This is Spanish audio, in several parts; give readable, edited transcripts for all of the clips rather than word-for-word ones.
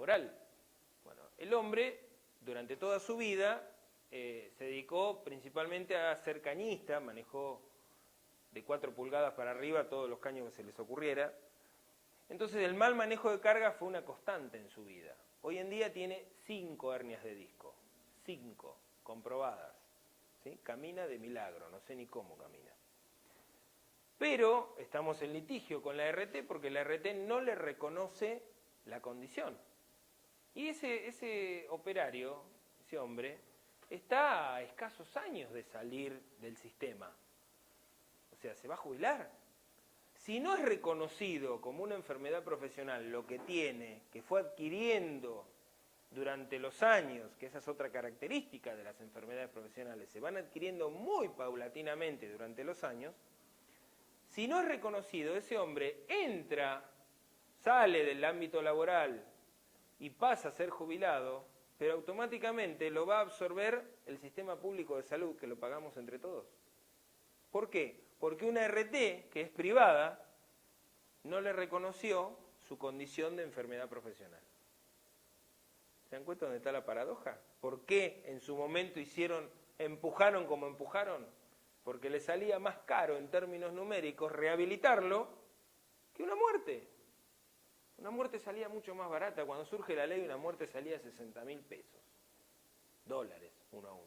laboral. Bueno, el hombre durante toda su vida se dedicó principalmente a ser cañista, manejó de 4 pulgadas para arriba todos los caños que se les ocurriera. Entonces el mal manejo de carga fue una constante en su vida. Hoy en día tiene 5 hernias de disco, 5 comprobadas. ¿Sí? Camina de milagro, no sé ni cómo camina. Pero estamos en litigio con la RT porque la RT no le reconoce la condición. Y ese operario, ese hombre, está a escasos años de salir del sistema. O sea, se va a jubilar. Si no es reconocido como una enfermedad profesional lo que tiene, que fue adquiriendo durante los años, que esa es otra característica de las enfermedades profesionales, se van adquiriendo muy paulatinamente durante los años, si no es reconocido, ese hombre entra, sale del ámbito laboral y pasa a ser jubilado, pero automáticamente lo va a absorber el sistema público de salud, que lo pagamos entre todos. ¿Por qué? Porque una RT, que es privada, no le reconoció su condición de enfermedad profesional. ¿Se dan cuenta dónde está la paradoja? ¿Por qué en su momento empujaron como empujaron? Porque le salía más caro en términos numéricos rehabilitarlo que una muerte. Una muerte salía mucho más barata. Cuando surge la ley, una muerte salía 60.000 pesos. Dólares, 1 a 1.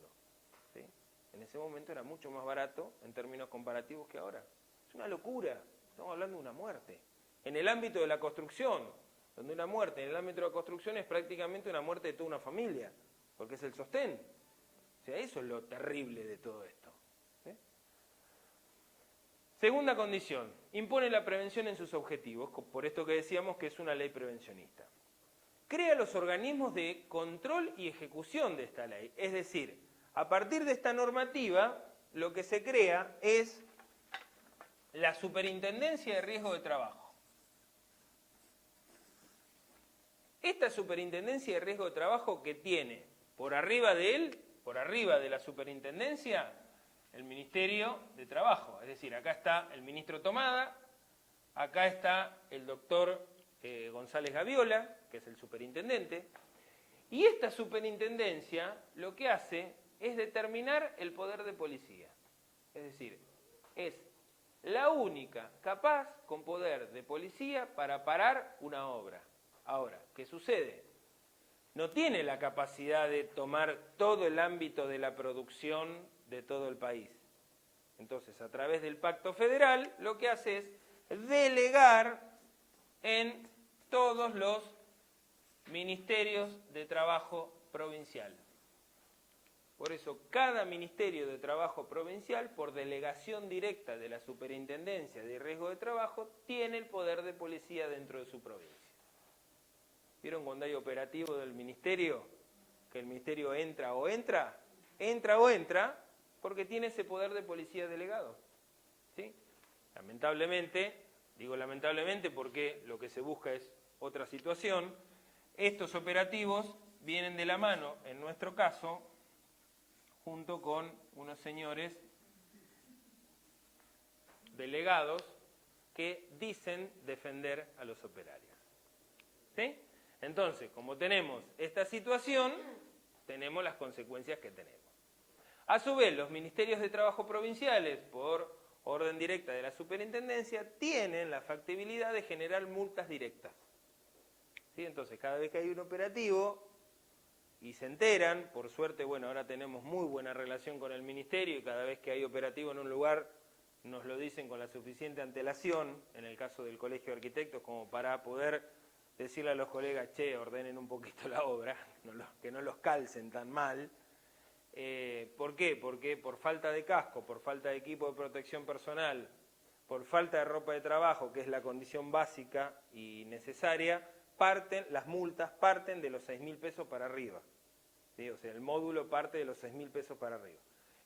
¿Sí? En ese momento era mucho más barato en términos comparativos que ahora. Es una locura. Estamos hablando de una muerte. En el ámbito de la construcción, donde una muerte en el ámbito de la construcción es prácticamente una muerte de toda una familia, porque es el sostén. O sea, eso es lo terrible de todo esto. ¿Sí? Segunda condición, impone la prevención en sus objetivos, por esto que decíamos que es una ley prevencionista. Crea los organismos de control y ejecución de esta ley, es decir, a partir de esta normativa, lo que se crea es la Superintendencia de Riesgo de Trabajo. Esta Superintendencia de Riesgo de Trabajo que tiene por arriba de él, por arriba de la Superintendencia, el Ministerio de Trabajo. Es decir, acá está el ministro Tomada, acá está el doctor González Gaviola, que es el superintendente, y esta superintendencia lo que hace es determinar el poder de policía. Es decir, es la única capaz con poder de policía para parar una obra. Ahora, ¿qué sucede? No tiene la capacidad de tomar todo el ámbito de la producción de todo el país. Entonces, a través del Pacto Federal, lo que hace es delegar en todos los ministerios de trabajo provincial. Por eso, cada ministerio de trabajo provincial, por delegación directa de la Superintendencia de Riesgo de Trabajo, tiene el poder de policía dentro de su provincia. ¿Vieron cuando hay operativo del ministerio? Que el ministerio entra, porque tiene ese poder de policía delegado. ¿Sí? Lamentablemente, digo lamentablemente porque lo que se busca es otra situación, estos operativos vienen de la mano, en nuestro caso, junto con unos señores delegados que dicen defender a los operarios. ¿Sí? Entonces, como tenemos esta situación, tenemos las consecuencias que tenemos. A su vez, los ministerios de trabajo provinciales, por orden directa de la superintendencia, tienen la factibilidad de generar multas directas. ¿Sí? Entonces, cada vez que hay un operativo y se enteran, por suerte, bueno, ahora tenemos muy buena relación con el ministerio y cada vez que hay operativo en un lugar nos lo dicen con la suficiente antelación, en el caso del Colegio de Arquitectos, como para poder decirle a los colegas, che, ordenen un poquito la obra, que no los calcen tan mal. ¿Por qué? Porque por falta de casco, por falta de equipo de protección personal, por falta de ropa de trabajo, que es la condición básica y necesaria, las multas parten de los 6.000 pesos para arriba. ¿Sí? O sea, el módulo parte de los 6.000 pesos para arriba.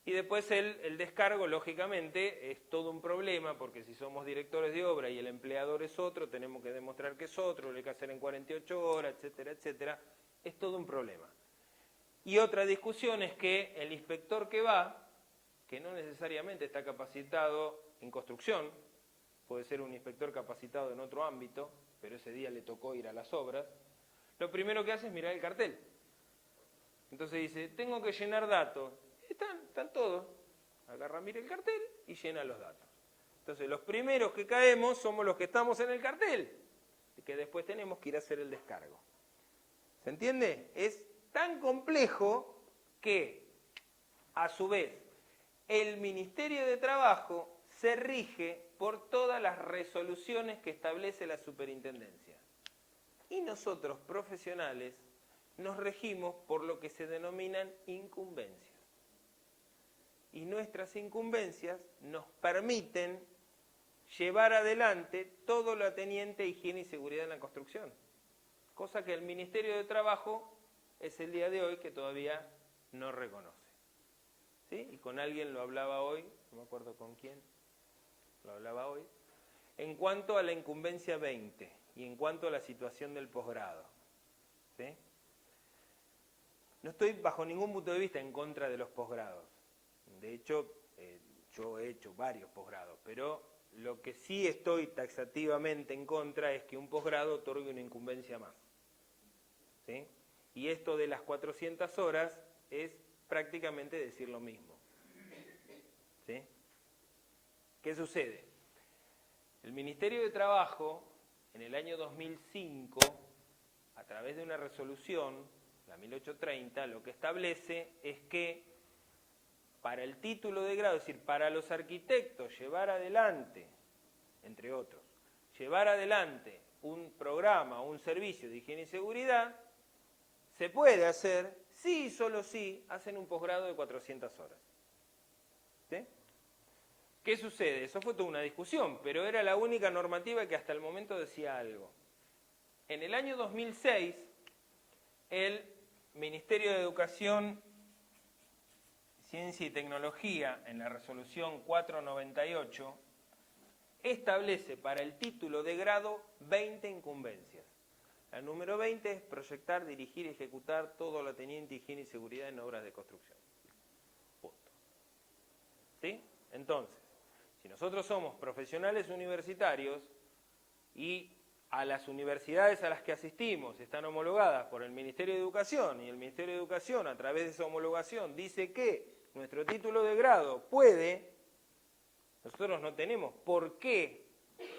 Y después el descargo, lógicamente, es todo un problema, porque si somos directores de obra y el empleador es otro, tenemos que demostrar que es otro, lo hay que hacer en 48 horas, etcétera, etcétera. Es todo un problema. Y otra discusión es que el inspector que va, que no necesariamente está capacitado en construcción, puede ser un inspector capacitado en otro ámbito, pero ese día le tocó ir a las obras, lo primero que hace es mirar el cartel. Entonces dice, tengo que llenar datos. Están todos. Agarra, mira el cartel y llena los datos. Entonces los primeros que caemos somos los que estamos en el cartel, que después tenemos que ir a hacer el descargo. ¿Se entiende? Es tan complejo que, a su vez, el Ministerio de Trabajo se rige por todas las resoluciones que establece la superintendencia. Y nosotros, profesionales, nos regimos por lo que se denominan incumbencias. Y nuestras incumbencias nos permiten llevar adelante todo lo ateniente a higiene y seguridad en la construcción. Cosa que el Ministerio de Trabajo es el día de hoy que todavía no reconoce. ¿Sí? Y con alguien lo hablaba hoy, no me acuerdo con quién, lo hablaba hoy, en cuanto a la incumbencia 20 y en cuanto a la situación del posgrado. ¿Sí? No estoy bajo ningún punto de vista en contra de los posgrados. De hecho, yo he hecho varios posgrados, pero lo que sí estoy taxativamente en contra es que un posgrado otorgue una incumbencia más. ¿Sí? Y esto de las 400 horas es prácticamente decir lo mismo. ¿Sí? ¿Qué sucede? El Ministerio de Trabajo, en el año 2005, a través de una resolución, la 1830, lo que establece es que para el título de grado, es decir, para los arquitectos llevar adelante, entre otros, llevar adelante un programa o un servicio de higiene y seguridad, se puede hacer si y solo si hacen un posgrado de 400 horas. ¿Sí? ¿Qué sucede? Eso fue toda una discusión, pero era la única normativa que hasta el momento decía algo. En el año 2006, el Ministerio de Educación, Ciencia y Tecnología, en la resolución 498, establece para el título de grado 20 incumbencias. La número 20 es proyectar, dirigir y ejecutar todo lo ateniente a higiene y seguridad en obras de construcción. Punto. ¿Sí? Entonces, si nosotros somos profesionales universitarios y a las universidades a las que asistimos están homologadas por el Ministerio de Educación y el Ministerio de Educación a través de esa homologación dice que nuestro título de grado puede, nosotros no tenemos por qué,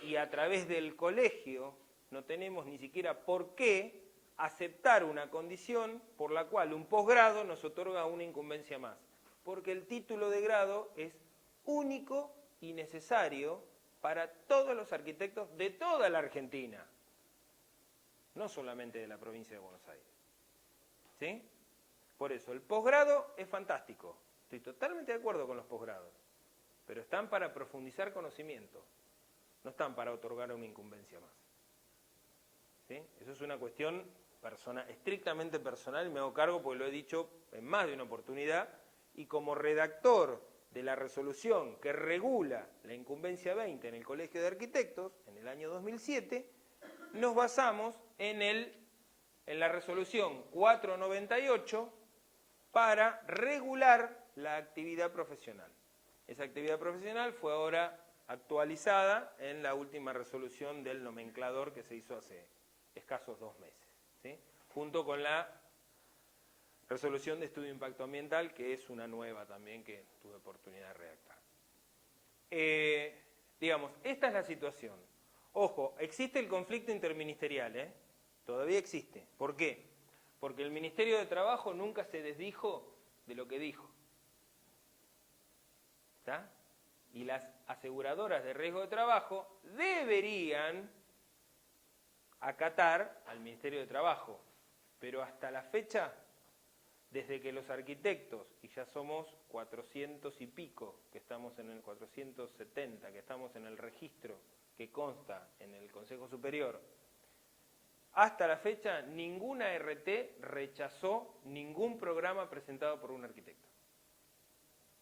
y a través del colegio no tenemos ni siquiera por qué aceptar una condición por la cual un posgrado nos otorga una incumbencia más, porque el título de grado es único y necesario para todos los arquitectos de toda la Argentina, no solamente de la provincia de Buenos Aires. ¿Sí? Por eso, el posgrado es fantástico. Estoy totalmente de acuerdo con los posgrados, pero están para profundizar conocimiento, no están para otorgar una incumbencia más. ¿Sí? Eso es una cuestión estrictamente personal, y me hago cargo porque lo he dicho en más de una oportunidad, y como redactor de la resolución que regula la incumbencia 20 en el Colegio de Arquitectos, en el año 2007, nos basamos en la resolución 498 para regular la actividad profesional. Esa actividad profesional fue ahora actualizada en la última resolución del nomenclador que se hizo hace escasos 2 meses, ¿sí? Junto con la resolución de estudio de impacto ambiental, que es una nueva también que tuve oportunidad de redactar. Digamos, esta es la situación. Ojo, existe el conflicto interministerial, todavía existe. ¿Por qué? Porque el Ministerio de Trabajo nunca se desdijo de lo que dijo. ¿Está? Y las aseguradoras de riesgo de trabajo deberían acatar al Ministerio de Trabajo, pero hasta la fecha, desde que los arquitectos, y ya somos 400 y pico, que estamos en el 470, que estamos en el registro que consta en el Consejo Superior, hasta la fecha ninguna RT rechazó ningún programa presentado por un arquitecto.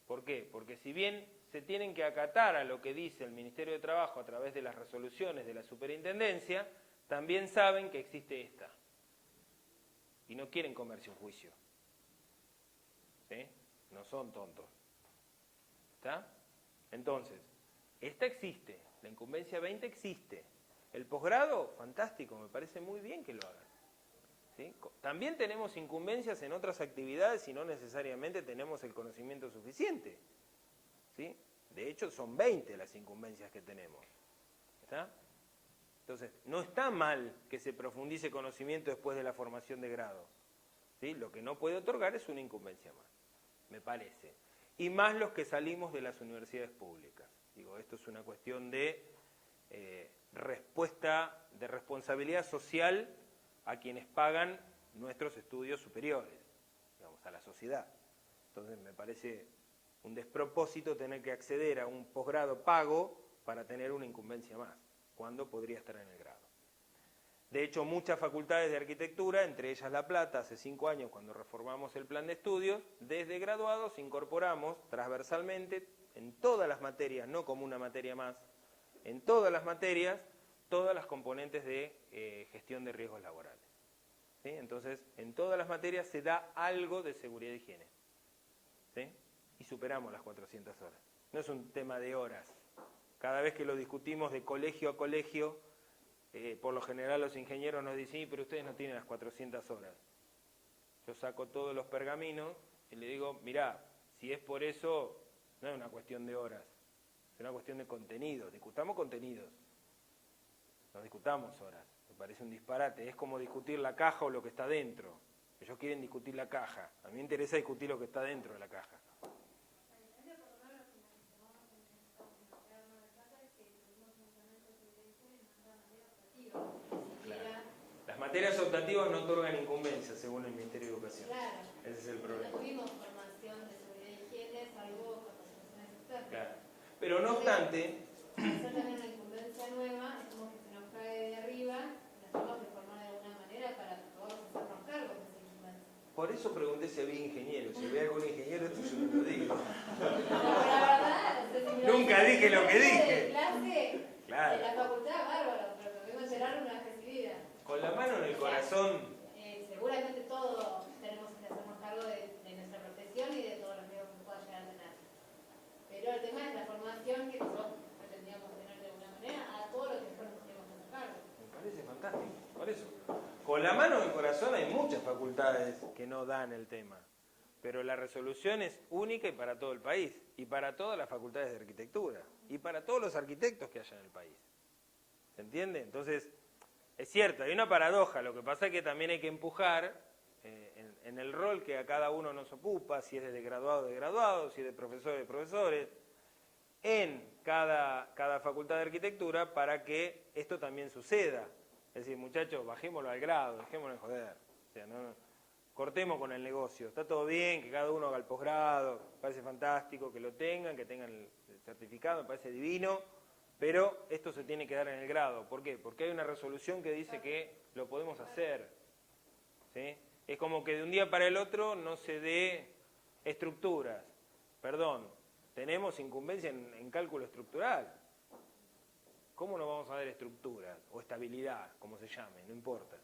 ¿Por qué? Porque si bien se tienen que acatar a lo que dice el Ministerio de Trabajo a través de las resoluciones de la Superintendencia, también saben que existe esta. Y no quieren comerse un juicio. ¿Sí? No son tontos. ¿Está? Entonces, esta existe, la incumbencia 20 existe. El posgrado, fantástico, me parece muy bien que lo hagan. ¿sí? También tenemos incumbencias en otras actividades y no necesariamente tenemos el conocimiento suficiente, ¿sí? De hecho, son 20 las incumbencias que tenemos. ¿Está? Entonces, no está mal que se profundice conocimiento después de la formación de grado, ¿sí? Lo que no puede otorgar es una incumbencia más, me parece. Y más los que salimos de las universidades públicas. Digo, esto es una cuestión de respuesta, de responsabilidad social a quienes pagan nuestros estudios superiores, digamos, a la sociedad. Entonces, me parece un despropósito tener que acceder a un posgrado pago para tener una incumbencia más, cuando podría estar en el grado. De hecho, muchas facultades de arquitectura, entre ellas La Plata, hace 5 años cuando reformamos el plan de estudios, desde graduados incorporamos transversalmente en todas las materias, no como una materia más, en todas las materias, todas las componentes de gestión de riesgos laborales. ¿Sí? Entonces, en todas las materias se da algo de seguridad e higiene. ¿Sí? Y superamos las 400 horas. No es un tema de horas. Cada vez que lo discutimos de colegio a colegio, por lo general los ingenieros nos dicen, sí, pero ustedes no tienen las 400 horas. Yo saco todos los pergaminos y le digo, mirá, si es por eso, no es una cuestión de horas, es una cuestión de contenidos. Discutamos contenidos, no discutamos horas. Me parece un disparate. Es como discutir la caja o lo que está dentro. Ellos quieren discutir la caja. A mí me interesa discutir lo que está dentro de la caja. Las materias optativas no otorgan incumbencia, según el Ministerio de Educación. Claro. Ese es el problema. No tuvimos formación de seguridad y higiene, salvo capacitaciones externas. Claro. Pero no obstante... Hacer también una incumbencia nueva, es como que se nos cae de arriba, la tenemos que formar de alguna manera para que podamos hacernos cargo de esa incumbencia. Por eso pregunté si había ingeniero. Si había algún ingeniero, esto yo no lo digo. Pero la verdad, Nunca dije lo que dije. De clase, Claro. de la facultad, bárbaro, pero me vengo a enterar una vez recibida. Con la mano en el corazón. Seguramente todos tenemos que hacernos cargo de nuestra protección y de todos los riesgos que pueda llegar a tener. Pero el tema es la formación que nosotros pretendíamos tener de alguna manera a todo lo que después nos tenemos que hacer cargo. Me parece fantástico. Por eso. Con la mano en el corazón hay muchas facultades que no dan el tema. Pero la resolución es única y para todo el país. Y para todas las facultades de arquitectura. Y para todos los arquitectos que haya en el país. ¿Se entiende? Entonces... Es cierto, hay una paradoja, lo que pasa es que también hay que empujar en el rol que a cada uno nos ocupa, si es de graduados, si es de profesores, en cada facultad de arquitectura para que esto también suceda. Es decir, muchachos, bajémoslo al grado, dejémoslo de joder, o sea, no, cortemos con el negocio, está todo bien, que cada uno haga el posgrado, me parece fantástico que lo tengan, que tengan el certificado, me parece divino. Pero esto se tiene que dar en el grado. ¿Por qué? Porque hay una resolución que dice que lo podemos hacer. ¿Sí? Es como que de un día para el otro no se dé estructuras. Perdón, tenemos incumbencia en cálculo estructural. ¿Cómo no vamos a dar estructuras? O estabilidad, como se llame, no importa.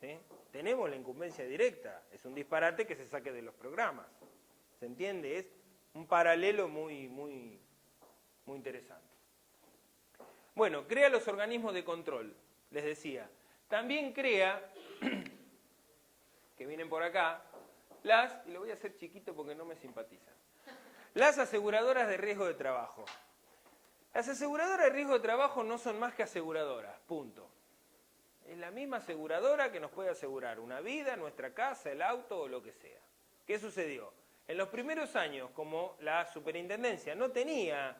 ¿Sí? Tenemos la incumbencia directa. Es un disparate que se saque de los programas. ¿Se entiende? Es un paralelo muy interesante. Bueno, crea los organismos de control, les decía. También crea, que vienen por acá, y lo voy a hacer chiquito porque no me simpatizan, las aseguradoras de riesgo de trabajo. Las aseguradoras de riesgo de trabajo no son más que aseguradoras, punto. Es la misma aseguradora que nos puede asegurar una vida, nuestra casa, el auto o lo que sea. ¿Qué sucedió? En los primeros años, como la superintendencia no tenía...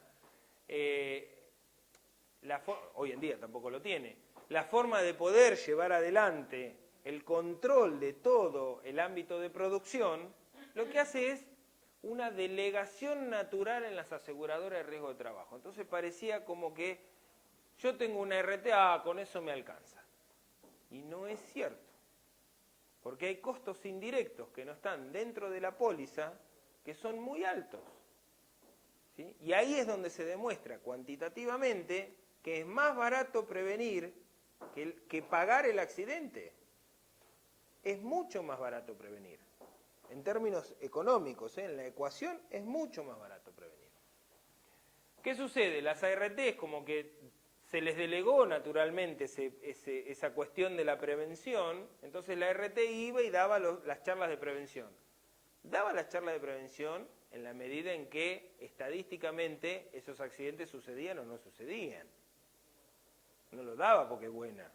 hoy en día tampoco lo tiene, la forma de poder llevar adelante el control de todo el ámbito de producción, lo que hace es una delegación natural en las aseguradoras de riesgo de trabajo. Entonces parecía como que yo tengo una RTA, con eso me alcanza. Y no es cierto, porque hay costos indirectos que no están dentro de la póliza que son muy altos. ¿Sí? Y ahí es donde se demuestra cuantitativamente que es más barato prevenir que pagar el accidente. Es mucho más barato prevenir. En términos económicos, en la ecuación, es mucho más barato prevenir. ¿Qué sucede? Las ART como que se les delegó naturalmente esa cuestión de la prevención, entonces la RT iba y daba las charlas de prevención. Daba las charlas de prevención en la medida en que estadísticamente esos accidentes sucedían o no sucedían. No los daba porque es buena,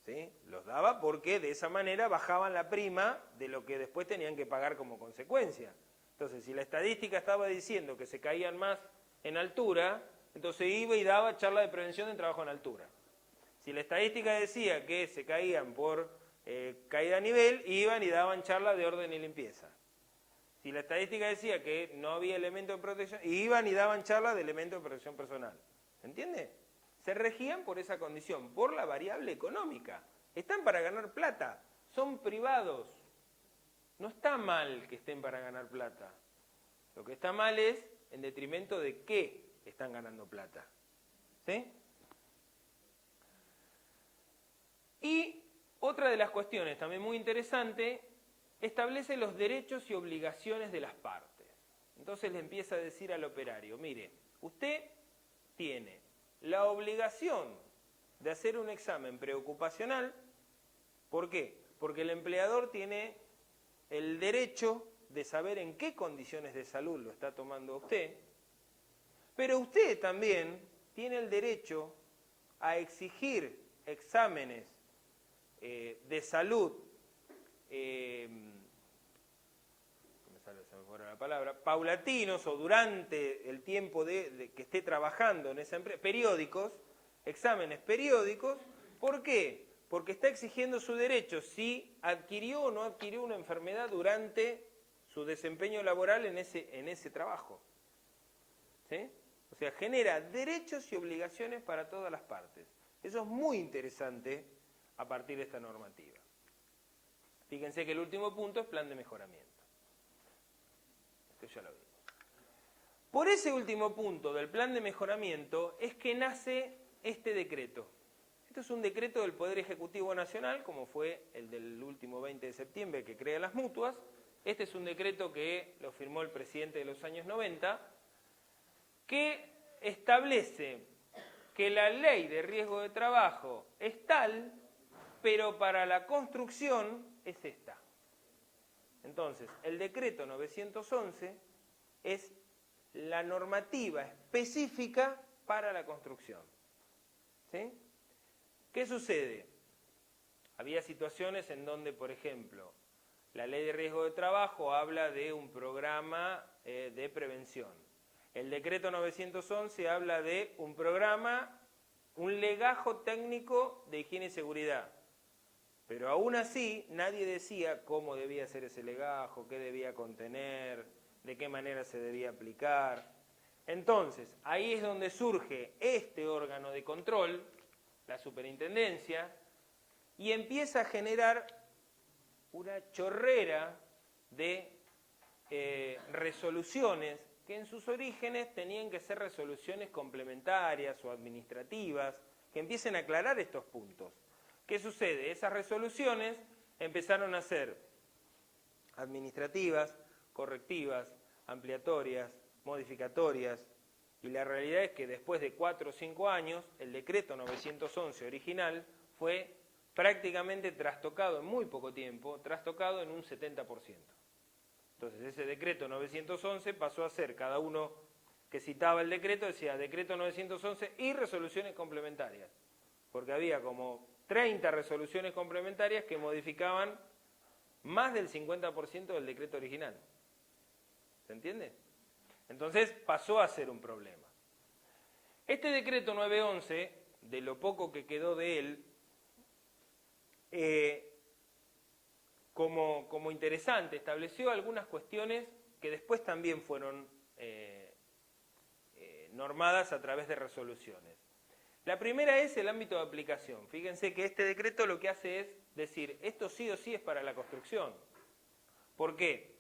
¿sí? Los daba porque de esa manera bajaban la prima de lo que después tenían que pagar como consecuencia. Entonces, si la estadística estaba diciendo que se caían más en altura, entonces iba y daba charla de prevención en trabajo en altura. Si la estadística decía que se caían por caída a nivel, iban y daban charla de orden y limpieza. Si la estadística decía que no había elementos de protección, iban y daban charla de elementos de protección personal. ¿Se entiende? Se regían por esa condición, por la variable económica. Están para ganar plata, son privados. No está mal que estén para ganar plata. Lo que está mal es en detrimento de qué están ganando plata. ¿Sí? Y otra de las cuestiones también muy interesante, establece los derechos y obligaciones de las partes. Entonces le empieza a decir al operario, mire, usted tiene la obligación de hacer un examen preocupacional. ¿Por qué? Porque el empleador tiene el derecho de saber en qué condiciones de salud lo está tomando usted, pero usted también tiene el derecho a exigir exámenes de salud, paulatinos o durante el tiempo de que esté trabajando en esa empresa, periódicos, exámenes periódicos. ¿Por qué? Porque está exigiendo su derecho si adquirió o no adquirió una enfermedad durante su desempeño laboral en ese trabajo. ¿Sí? O sea, genera derechos y obligaciones para todas las partes. Eso es muy interesante a partir de esta normativa. Fíjense que el último punto es plan de mejoramiento. Esto ya lo vimos. Por ese último punto del plan de mejoramiento es que nace este decreto. Esto es un decreto del Poder Ejecutivo Nacional, como fue el del último 20 de septiembre que crea las mutuas. Este es un decreto que lo firmó el presidente de los años 90, que establece que la ley de riesgo de trabajo es tal, pero para la construcción es esta. Entonces, el decreto 911 es la normativa específica para la construcción. ¿Sí? ¿Qué sucede? Había situaciones en donde, por ejemplo, la ley de riesgo de trabajo habla de un programa de prevención. El decreto 911 habla de un programa, un legajo técnico de higiene y seguridad. Pero aún así nadie decía cómo debía ser ese legajo, qué debía contener, de qué manera se debía aplicar. Entonces, ahí es donde surge este órgano de control, la superintendencia, y empieza a generar una chorrera de resoluciones que en sus orígenes tenían que ser resoluciones complementarias o administrativas, que empiecen a aclarar estos puntos. ¿Qué sucede? Esas resoluciones empezaron a ser administrativas, correctivas, ampliatorias, modificatorias, y la realidad es que después de 4 o 5 años, el decreto 911 original fue prácticamente trastocado en muy poco tiempo, trastocado en un 70%. Entonces ese decreto 911 pasó a ser, cada uno que citaba el decreto decía decreto 911 y resoluciones complementarias, porque había como 30 resoluciones complementarias que modificaban más del 50% del decreto original. ¿Se entiende? Entonces pasó a ser un problema. Este decreto 911, de lo poco que quedó de él, como interesante, estableció algunas cuestiones que después también fueron normadas a través de resoluciones. La primera es el ámbito de aplicación. Fíjense que este decreto lo que hace es decir, esto sí o sí es para la construcción. ¿Por qué?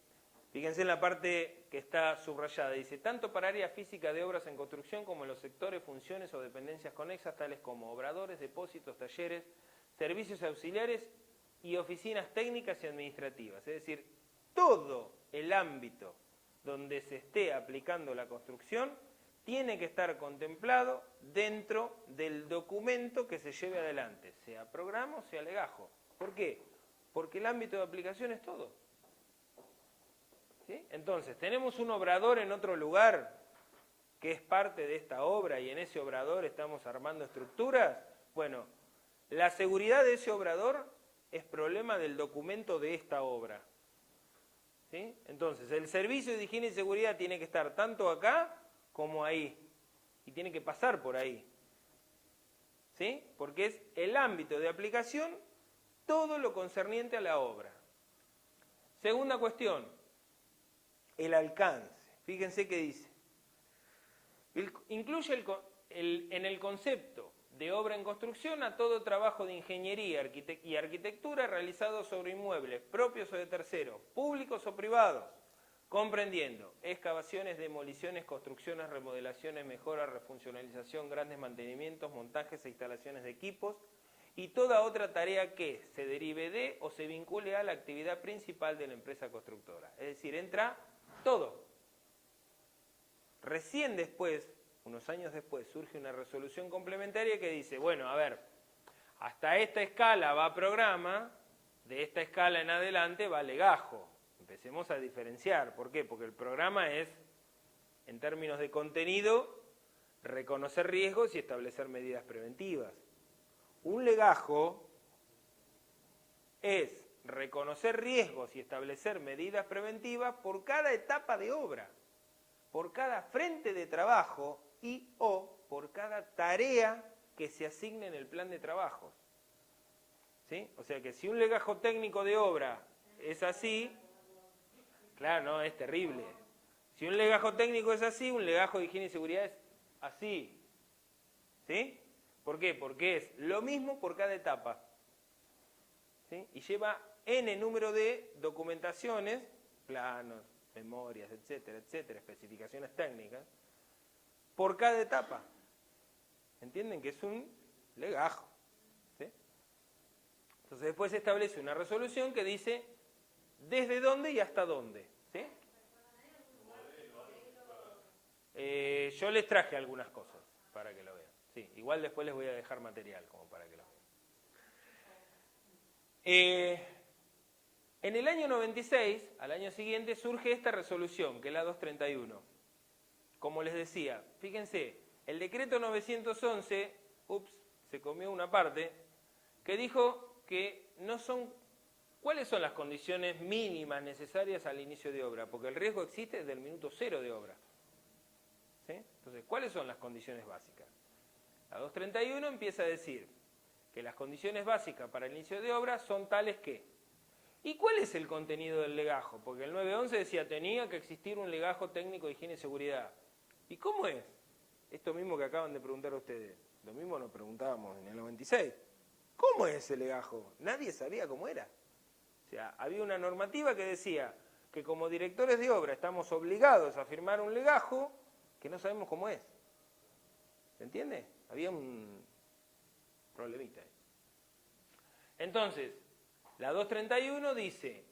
Fíjense en la parte que está subrayada. Dice, tanto para área física de obras en construcción como en los sectores, funciones o dependencias conexas, tales como obradores, depósitos, talleres, servicios auxiliares y oficinas técnicas y administrativas. Es decir, todo el ámbito donde se esté aplicando la construcción tiene que estar contemplado dentro del documento que se lleve adelante, sea programa o sea legajo. ¿Por qué? Porque el ámbito de aplicación es todo. ¿Sí? Entonces, tenemos un obrador en otro lugar que es parte de esta obra y en ese obrador estamos armando estructuras. Bueno, la seguridad de ese obrador es problema del documento de esta obra. ¿Sí? Entonces, el servicio de higiene y seguridad tiene que estar tanto acá como ahí. Y tiene que pasar por ahí. ¿Sí? Porque es el ámbito de aplicación todo lo concerniente a la obra. Segunda cuestión, el alcance. Fíjense qué dice. Incluye en el concepto de obra en construcción a todo trabajo de ingeniería y arquitectura realizado sobre inmuebles propios o de terceros, públicos o privados, comprendiendo excavaciones, demoliciones, construcciones, remodelaciones, mejoras, refuncionalización, grandes mantenimientos, montajes e instalaciones de equipos y toda otra tarea que se derive de o se vincule a la actividad principal de la empresa constructora. Es decir, entra todo. Recién después, unos años después, surge una resolución complementaria que dice, bueno, a ver, hasta esta escala va programa, de esta escala en adelante va legajo. Empecemos a diferenciar. ¿Por qué? Porque el programa es, en términos de contenido, reconocer riesgos y establecer medidas preventivas. Un legajo es reconocer riesgos y establecer medidas preventivas por cada etapa de obra, por cada frente de trabajo y o por cada tarea que se asigne en el plan de trabajos. ¿Sí? O sea que si un legajo técnico de obra es así, claro, no, es terrible. Si un legajo técnico es así, un legajo de higiene y seguridad es así. ¿Sí? ¿Por qué? Porque es lo mismo por cada etapa. ¿Sí? Y lleva N número de documentaciones, planos, memorias, etcétera, etcétera, especificaciones técnicas, por cada etapa. ¿Entienden? Que es un legajo. ¿Sí? Entonces después se establece una resolución que dice desde dónde y hasta dónde. ¿Sí? Yo les traje algunas cosas para que lo vean. Sí, igual después les voy a dejar material como para que lo vean. En el año 96, al año siguiente, surge esta resolución, que es la 231. Como les decía, fíjense, el decreto 911, se comió una parte, que dijo que no son, ¿cuáles son las condiciones mínimas necesarias al inicio de obra? Porque el riesgo existe desde el minuto cero de obra. ¿Sí? Entonces, ¿cuáles son las condiciones básicas? La 231 empieza a decir que las condiciones básicas para el inicio de obra son tales que... ¿Y cuál es el contenido del legajo? Porque el 911 decía tenía que existir un legajo técnico de higiene y seguridad. ¿Y cómo es? Esto mismo que acaban de preguntar ustedes. Lo mismo nos preguntábamos en el 96. ¿Cómo es ese legajo? Nadie sabía cómo era. O sea, había una normativa que decía que como directores de obra estamos obligados a firmar un legajo que no sabemos cómo es. ¿Se entiende? Había un problemita ahí. Entonces, la 231 dice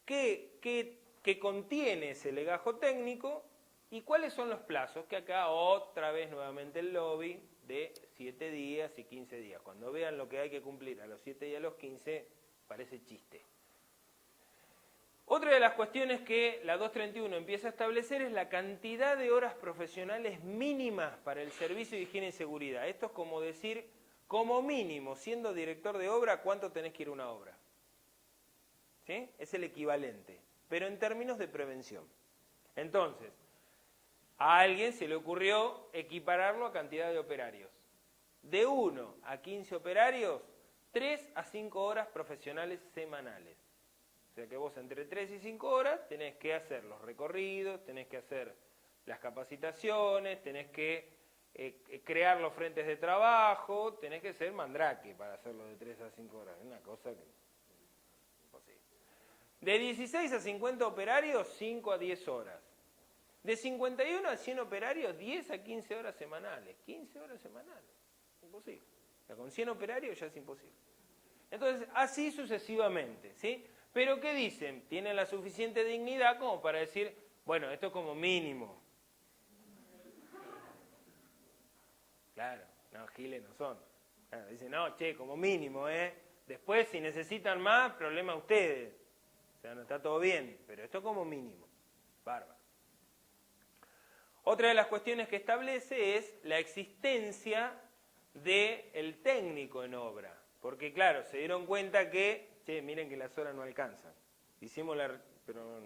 qué contiene ese legajo técnico y cuáles son los plazos, que acá otra vez nuevamente el lobby de 7 días y 15 días. Cuando vean lo que hay que cumplir a los 7 y a los 15, parece chiste. Otra de las cuestiones que la 231 empieza a establecer es la cantidad de horas profesionales mínimas para el servicio de higiene y seguridad. Esto es como decir, como mínimo, siendo director de obra, ¿cuánto tenés que ir a una obra? ¿Sí? Es el equivalente, pero en términos de prevención. Entonces, a alguien se le ocurrió equipararlo a cantidad de operarios. De 1 a 15 operarios, 3 a 5 horas profesionales semanales. O sea que vos entre 3 y 5 horas tenés que hacer los recorridos, tenés que hacer las capacitaciones, tenés que crear los frentes de trabajo, tenés que ser mandrake para hacerlo de 3 a 5 horas. Es una cosa que... imposible. De 16 a 50 operarios, 5 a 10 horas. De 51 a 100 operarios, 10 a 15 horas semanales. 15 horas semanales. Imposible. O sea, con 100 operarios ya es imposible. Entonces, así sucesivamente, ¿sí? Pero ¿qué dicen? Tienen la suficiente dignidad como para decir, bueno, esto es como mínimo. Claro, no, giles no son. Claro, dicen, no, che, como mínimo, Después, si necesitan más, problema ustedes. O sea, no está todo bien, pero esto como mínimo. Bárbaro. Otra de las cuestiones que establece es la existencia del técnico en obra. Porque, claro, se dieron cuenta que, che, miren que las horas no alcanzan. Hicimos pero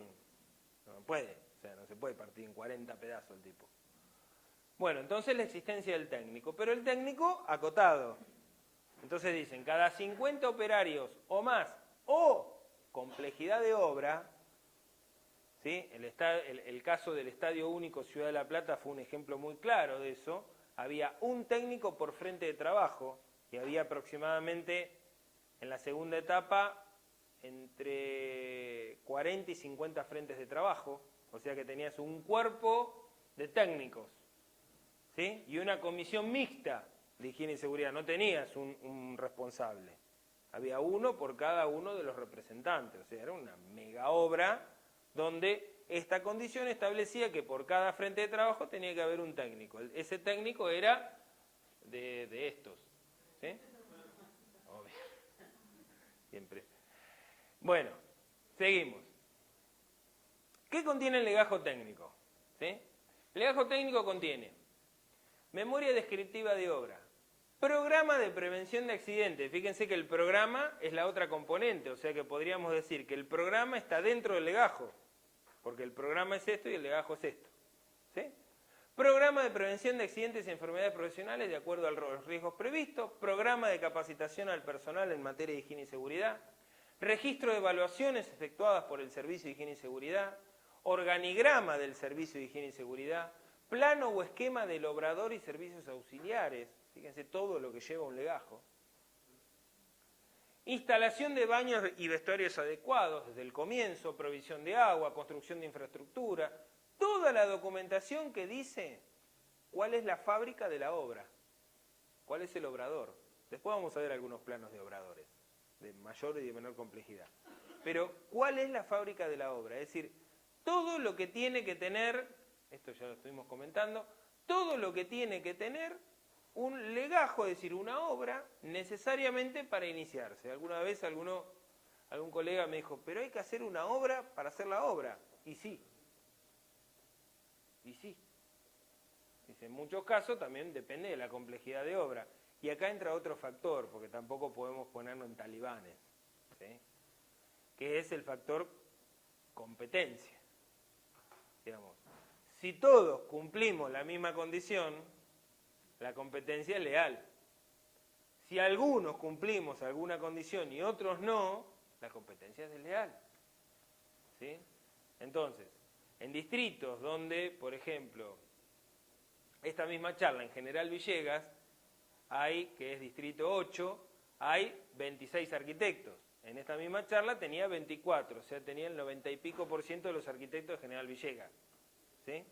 no puede. O sea, no se puede partir en 40 pedazos el tipo. Bueno, entonces la existencia del técnico. Pero el técnico acotado. Entonces dicen, cada 50 operarios o más, o complejidad de obra, ¿sí? El caso del Estadio Único Ciudad de la Plata fue un ejemplo muy claro de eso. Había un técnico por frente de trabajo y había aproximadamente en la segunda etapa entre 40 y 50 frentes de trabajo, o sea que tenías un cuerpo de técnicos, ¿sí? Y una comisión mixta de higiene y seguridad, no tenías un responsable, había uno por cada uno de los representantes, o sea, era una mega obra donde esta condición establecía que por cada frente de trabajo tenía que haber un técnico. Ese técnico era de estos, ¿sí? Obvio. Siempre. Bueno, seguimos. ¿Qué contiene el legajo técnico? ¿Sí? El legajo técnico contiene memoria descriptiva de obra, programa de prevención de accidentes. Fíjense que el programa es la otra componente, o sea que podríamos decir que el programa está dentro del legajo, porque el programa es esto y el legajo es esto. ¿Sí? Programa de prevención de accidentes y enfermedades profesionales de acuerdo a los riesgos previstos, programa de capacitación al personal en materia de higiene y seguridad, registro de evaluaciones efectuadas por el Servicio de Higiene y Seguridad, organigrama del Servicio de Higiene y Seguridad, plano o esquema del obrador y servicios auxiliares, fíjense todo lo que lleva un legajo, instalación de baños y vestuarios adecuados desde el comienzo, provisión de agua, construcción de infraestructura, toda la documentación que dice cuál es la fábrica de la obra, cuál es el obrador. Después vamos a ver algunos planos de obradores, de mayor y de menor complejidad. Pero, ¿cuál es la fábrica de la obra? Es decir, todo lo que tiene que tener, esto ya lo estuvimos comentando, todo lo que tiene que tener un legajo, es decir, una obra, necesariamente para iniciarse. Alguna vez algún colega me dijo, pero hay que hacer una obra para hacer la obra. Y sí. Y sí. Dice, en muchos casos también depende de la complejidad de obra. Y acá entra otro factor, porque tampoco podemos ponernos en talibanes, ¿sí? Que es el factor competencia. Digamos, si todos cumplimos la misma condición, la competencia es leal. Si algunos cumplimos alguna condición y otros no, la competencia es desleal. ¿Sí? Entonces, en distritos donde, por ejemplo, esta misma charla en General Villegas, hay, que es distrito 8, hay 26 arquitectos. En esta misma charla tenía 24, o sea, tenía el 90 y pico % de los arquitectos de General Villegas. ¿Sí?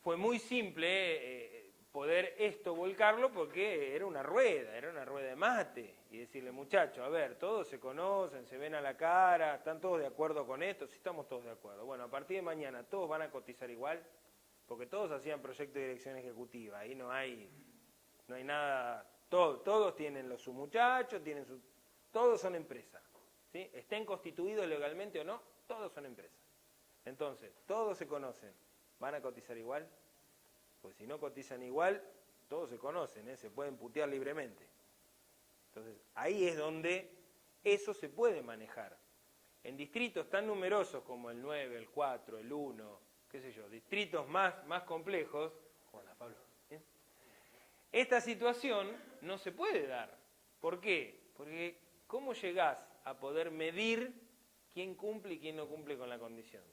Fue muy simple poder esto volcarlo porque era una rueda de mate, y decirle, muchachos, a ver, todos se conocen, se ven a la cara, ¿están todos de acuerdo con esto? Sí, estamos todos de acuerdo. Bueno, a partir de mañana, ¿todos van a cotizar igual? Porque todos hacían proyectos de dirección ejecutiva, ahí no hay nada, todos tienen sus muchachos, todos son empresas, ¿sí? Estén constituidos legalmente o no, todos son empresas. Entonces, todos se conocen, ¿van a cotizar igual? Pues si no cotizan igual, todos se conocen, se pueden putear libremente. Entonces, ahí es donde eso se puede manejar. En distritos tan numerosos como el 9, el 4, el 1, qué sé yo, distritos más complejos, hola Pablo, ¿bien? Esta situación no se puede dar. ¿Por qué? Porque ¿cómo llegás a poder medir quién cumple y quién no cumple con la condición?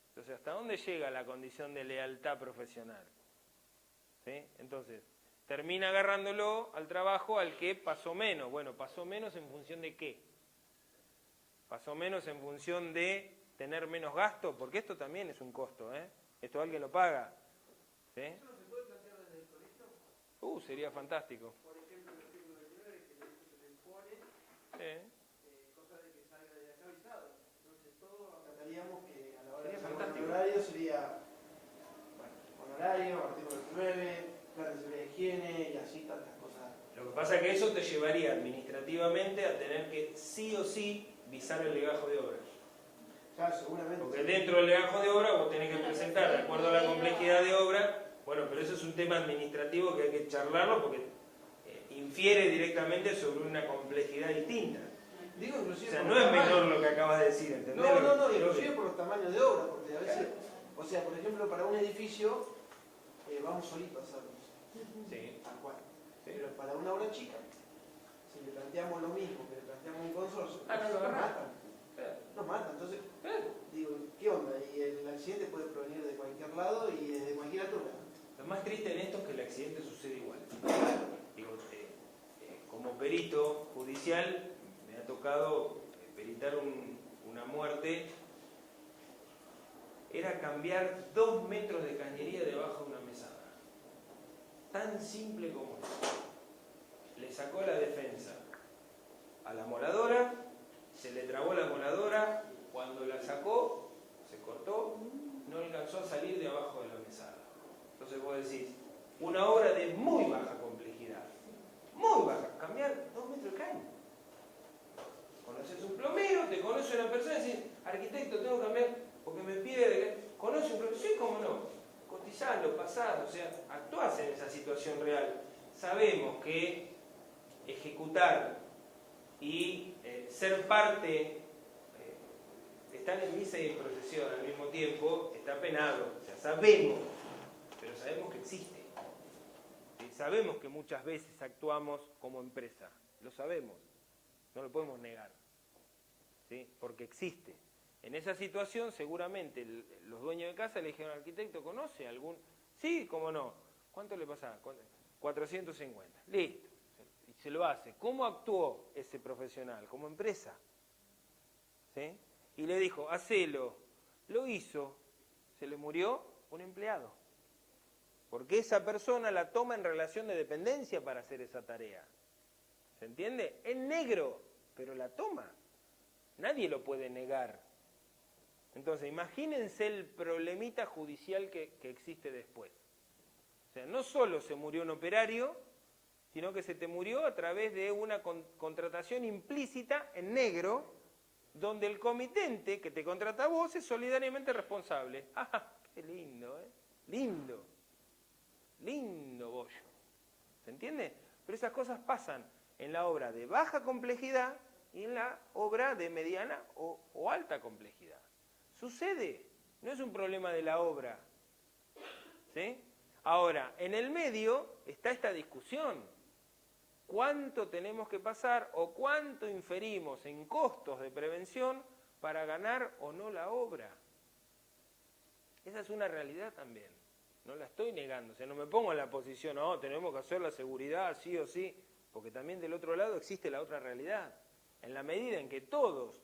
Entonces, ¿hasta dónde llega la condición de lealtad profesional? ¿Sí? Entonces, termina agarrándolo al trabajo al que pasó menos. Bueno, ¿pasó menos en función de qué? ¿Pasó menos en función de tener menos gasto? Porque esto también es un costo, ¿eh? Esto alguien lo paga. ¿Sí? ¿Eso no se puede plantear desde el colegio? Sería fantástico. Por ejemplo, el artículo 29, que se le impone, cosa de que salga de acá avisado. Entonces, todo acataríamos que a la hora de hacer el horario sería, bueno, honorario, artículo 29, plan de seguridad y Lo que pasa es que eso te llevaría administrativamente a tener que sí o sí visar el legajo de obra. Claro, seguramente. Porque dentro del legajo de obra vos tenés que presentar, de acuerdo a la complejidad de obra, bueno, pero eso es un tema administrativo que hay que charlarlo porque infiere directamente sobre una complejidad distinta. Digo, inclusive O sea, por no los es menor tamaños. lo que acabas de decir, ¿entendés? No, inclusive por los tamaños de obra, porque a veces, o sea, por ejemplo, para un edificio, vamos solitos a hacerlo, Sí. tal cual. Sí. Pero para una obra chica, si le planteamos lo mismo que le planteamos en consorcio, Ah, no lo nos agarrás. matan. Nos matan, entonces, digo, ¿qué onda? Y el accidente puede provenir de cualquier lado y desde cualquier altura. Lo más triste en esto es que el accidente sucede igual. Digo, como perito judicial me ha tocado peritar una muerte. Era cambiar 2 metros de cañería debajo de una mesada. Tan simple como eso. Le sacó la defensa a la moradora, se le trabó la moradora, cuando la sacó, se cortó, no alcanzó a salir de abajo de la mesada. Entonces vos decís, una obra de muy baja complejidad, muy baja, cambiar 2 metros de caña. Conoces un plomero, te conoce una persona y decís, arquitecto, tengo que cambiar porque me pide, conoce un plomero, sí, cómo no, cotizando, pasado, o sea, actuás en esa situación real. Sabemos que ejecutar y ser parte, estar en misa y en procesión al mismo tiempo, está penado, o sea, sabemos, pero sabemos que existe. ¿Sí? Sabemos que muchas veces actuamos como empresa, lo sabemos, no lo podemos negar, ¿sí? Porque existe. En esa situación seguramente los dueños de casa le dijeron al arquitecto, ¿conoce algún? Sí, cómo no. ¿Cuánto le pasa? 450. Listo. Y se lo hace. ¿Cómo actuó ese profesional? Como empresa. ¿Sí? Y le dijo, hacelo. Lo hizo. Se le murió un empleado. Porque esa persona la toma en relación de dependencia para hacer esa tarea. ¿Se entiende? Es negro, pero la toma. Nadie lo puede negar. Entonces, imagínense el problemita judicial que existe después. O sea, no solo se murió un operario, sino que se te murió a través de una contratación implícita en negro, donde el comitente que te contrata a vos es solidariamente responsable. ¡Ah, qué lindo, Lindo. Lindo bollo. ¿Se entiende? Pero esas cosas pasan en la obra de baja complejidad y en la obra de mediana o alta complejidad. Sucede, no es un problema de la obra. ¿Sí? Ahora, en el medio está esta discusión. ¿Cuánto tenemos que pasar o cuánto inferimos en costos de prevención para ganar o no la obra? Esa es una realidad también. No la estoy negando. O sea, no me pongo en la posición, no, tenemos que hacer la seguridad sí o sí, porque también del otro lado existe la otra realidad. En la medida en que todos